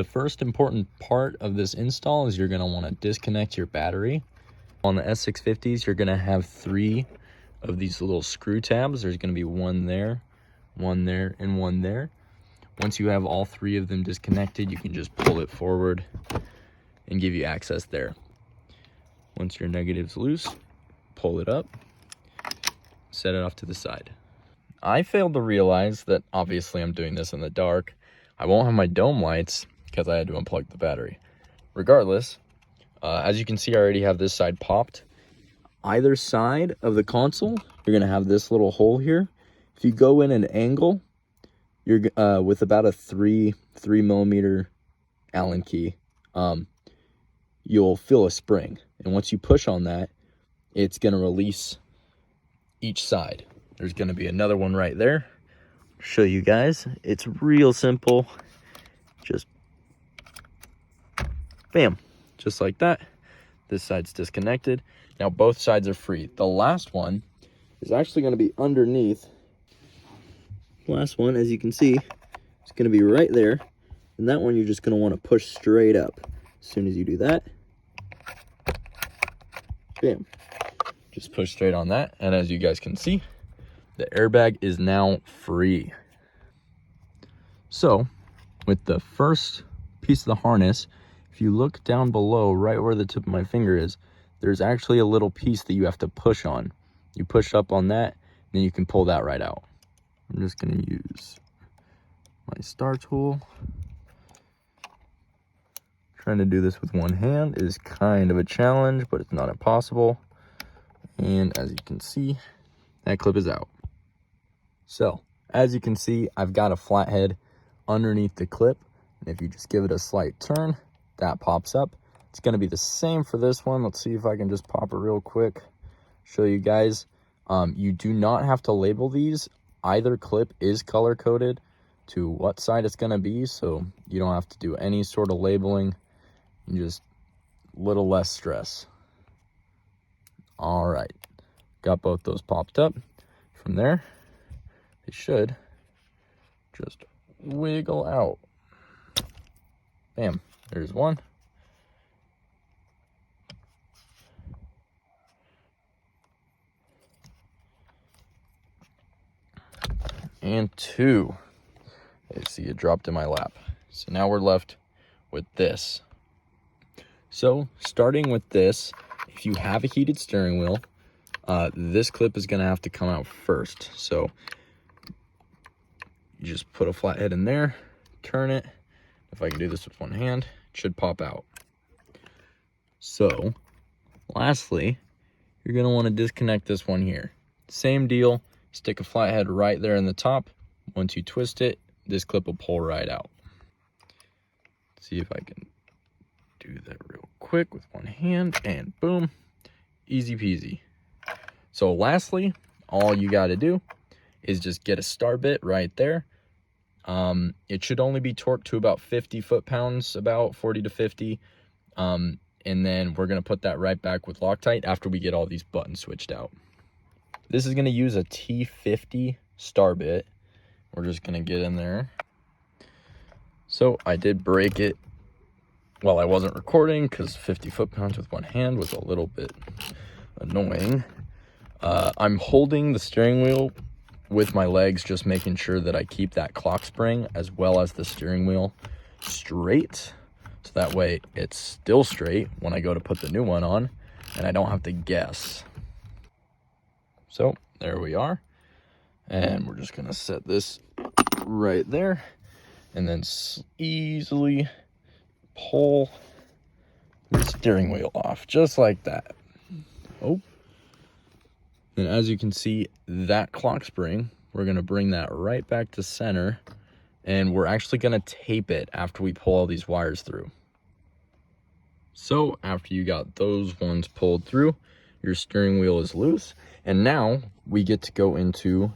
The first important part of this install is you're going to want to disconnect your battery. On the S650s, you're going to have 3 of these little screw tabs. There's going to be one there, and one there. Once you have all 3 of them disconnected, you can just pull it forward and give you access there. Once your negative's loose, pull it up, set it off to the side. I failed to realize that obviously I'm doing this in the dark. I won't have my dome lights because I had to unplug the battery. Regardless, as you can see, I already have this side popped. Either side of the console, you're going to have this little hole here. If you go in an angle, you're with about a 3 millimeter Allen key, you'll feel a spring. And once you push on that, it's going to release each side. There's going to be another one right there. Show you guys. It's real simple. Just bam, just like that. This side's disconnected. Now both sides are free. The last one is actually going to be underneath. Last one, as you can see, is going to be right there. And that one you're just going to want to push straight up. As soon as you do that, bam, just push straight on that. And as you guys can see, the airbag is now free. So with the first piece of the harness, if you look down below, right where the tip of my finger is, there's actually a little piece that you have to push on. You push up on that, then you can pull that right out. I'm just going to use my star tool. Trying to do this with one hand is kind of a challenge, but it's not impossible. And as you can see, that clip is out. So, as you can see, I've got a flathead underneath the clip. And if you just give it a slight turn, that pops up. It's going to be the same for this one. Let's see if I can just pop it real quick, show you guys. You do not have to label these. Either clip is color coded to what side it's going to be, so you don't have to do any sort of labeling. Just a little less stress. All right, got both those popped up. From there, they should just wiggle out. Bam, there's one. And 2. See, it dropped in my lap. So now we're left with this. So starting with this, if you have a heated steering wheel, this clip is going to have to come out first. So you just put a flathead in there, turn it. If I can do this with one hand, it should pop out. So lastly, you're going to want to disconnect this one here. Same deal. Stick a flathead right there in the top. Once you twist it, this clip will pull right out. Let's see if I can do that real quick with one hand, and boom, easy peasy. So lastly, all you got to do is just get a star bit right there. It should only be torqued to about 50 foot-pounds, about 40 to 50. And then we're going to put that right back with Loctite after we get all these buttons switched out. This is going to use a T50 star bit. We're just going to get in there. So I did break it while I wasn't recording because 50 foot-pounds with one hand was a little bit annoying. I'm holding the steering wheel with my legs, just making sure that I keep that clock spring as well as the steering wheel straight. So that way it's still straight when I go to put the new one on and I don't have to guess. So there we are, and we're just gonna set this right there and then easily pull the steering wheel off just like that. Oh, and as you can see, that clock spring, we're gonna bring that right back to center, and we're actually gonna tape it after we pull all these wires through. So after you got those ones pulled through, your steering wheel is loose. And now we get to go into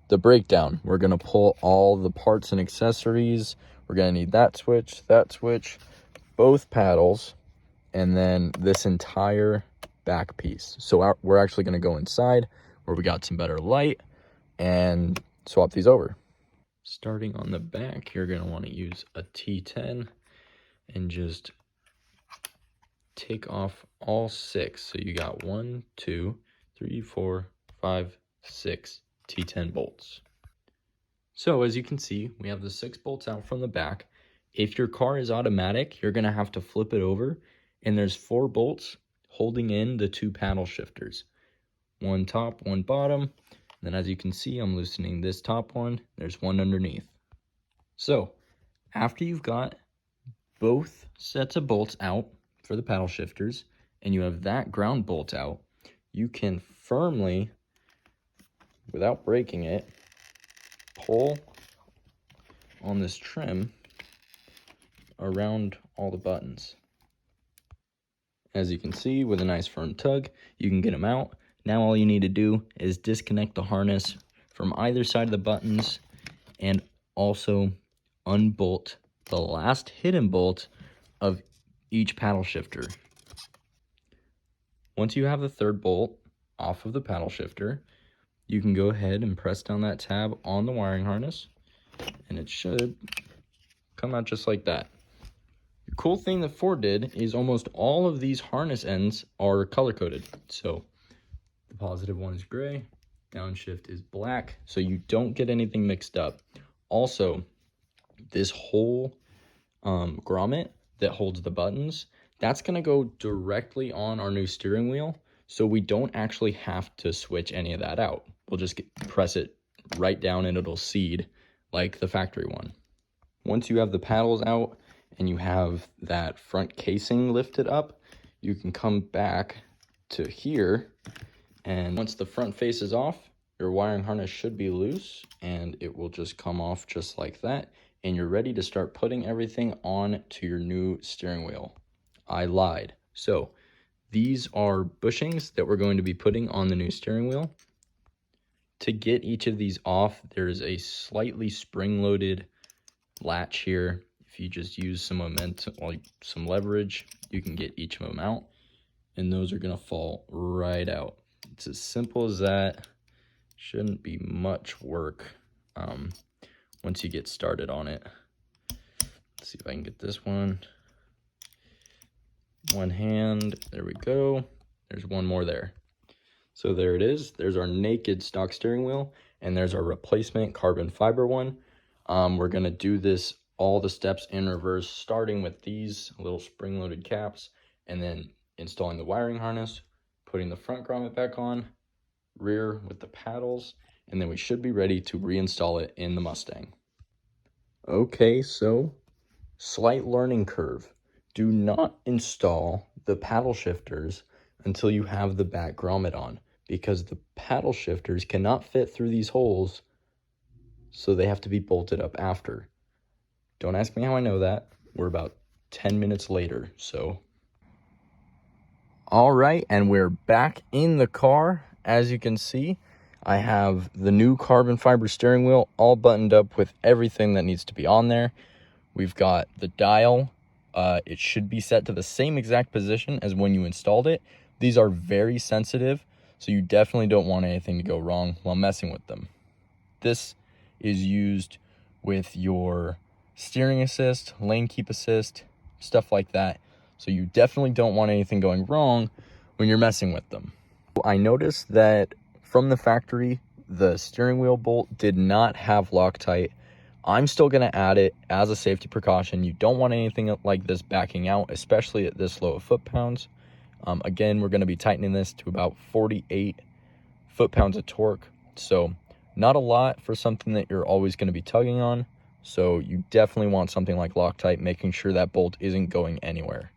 the breakdown. We're going to pull all the parts and accessories. We're going to need that switch, both paddles, and then this entire back piece. So we're actually going to go inside where we got some better light and swap these over. Starting on the back, you're going to want to use a T10. and just take off all 6. So you got 1, 2, 3, 4, 5, 6 T10 bolts. So as you can see, we have the 6 bolts out from the back. If your car is automatic, you're gonna have to flip it over, and there's 4 bolts holding in the 2 paddle shifters. 1 top, 1 bottom. Then as you can see, I'm loosening this top one. There's 1 underneath. So after you've got both sets of bolts out for the paddle shifters, and you have that ground bolt out, you can firmly, without breaking it, pull on this trim around all the buttons. As you can see, with a nice firm tug, you can get them out. Now all you need to do is disconnect the harness from either side of the buttons and also unbolt the last hidden bolt of each paddle shifter. Once you have the 3rd bolt off of the paddle shifter, you can go ahead and press down that tab on the wiring harness, and it should come out just like that. The cool thing that Ford did is almost all of these harness ends are color-coded. So the positive one is gray, downshift is black, so you don't get anything mixed up. Also, this whole grommet that holds the buttons, that's going to go directly on our new steering wheel, so we don't actually have to switch any of that out. We'll just press it right down and it'll seed like the factory one. Once you have the paddles out and you have that front casing lifted up, you can come back to here, and once the front face is off, your wiring harness should be loose and it will just come off just like that, and you're ready to start putting everything on to your new steering wheel. I lied. So these are bushings that we're going to be putting on the new steering wheel. To get each of these off, there's a slightly spring-loaded latch here. If you just use some momentum, like some leverage, you can get each of them out, and those are gonna fall right out. It's as simple as that. Shouldn't be much work once you get started on it. Let's see if I can get this one. One hand, there we go. There's one more there. So there it is. There's our naked stock steering wheel, and there's our replacement carbon fiber one. We're gonna do this all the steps in reverse, starting with these little spring-loaded caps, and then installing the wiring harness, putting the front grommet back on, rear with the paddles, and then we should be ready to reinstall it in the Mustang. Okay, so slight learning curve. Do not install the paddle shifters until you have the back grommet on, because the paddle shifters cannot fit through these holes, so they have to be bolted up after. Don't ask me how I know that. We're about 10 minutes later, so. All right, and we're back in the car. As you can see, I have the new carbon fiber steering wheel all buttoned up with everything that needs to be on there. We've got the dial. It should be set to the same exact position as when you installed it. These are very sensitive, so you definitely don't want anything to go wrong while messing with them. This is used with your steering assist, lane keep assist, stuff like that. So you definitely don't want anything going wrong when you're messing with them. I noticed that from the factory, the steering wheel bolt did not have Loctite. I'm still going to add it as a safety precaution. You don't want anything like this backing out, especially at this low of foot-pounds. Again, we're going to be tightening this to about 48 foot-pounds of torque. So not a lot for something that you're always going to be tugging on. So you definitely want something like Loctite, making sure that bolt isn't going anywhere.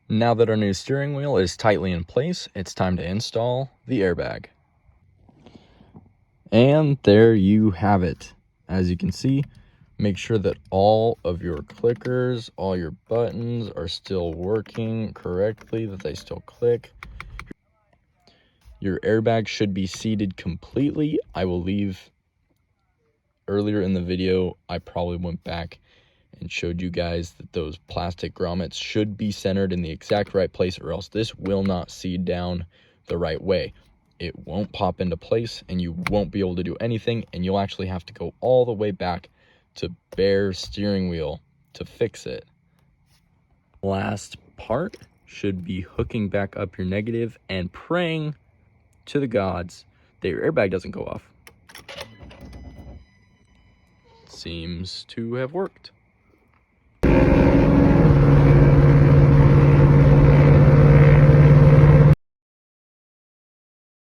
Now that our new steering wheel is tightly in place, it's time to install the airbag. And there you have it. As you can see, make sure that all of your clickers, all your buttons are still working correctly, that they still click. Your airbag should be seated completely. I will leave earlier in the video, I probably went back and showed you guys that those plastic grommets should be centered in the exact right place, or else this will not seat down the right way. It won't pop into place and you won't be able to do anything, and you'll actually have to go all the way back to bare steering wheel to fix it. Last part should be hooking back up your negative and praying to the gods that your airbag doesn't go off. Seems to have worked.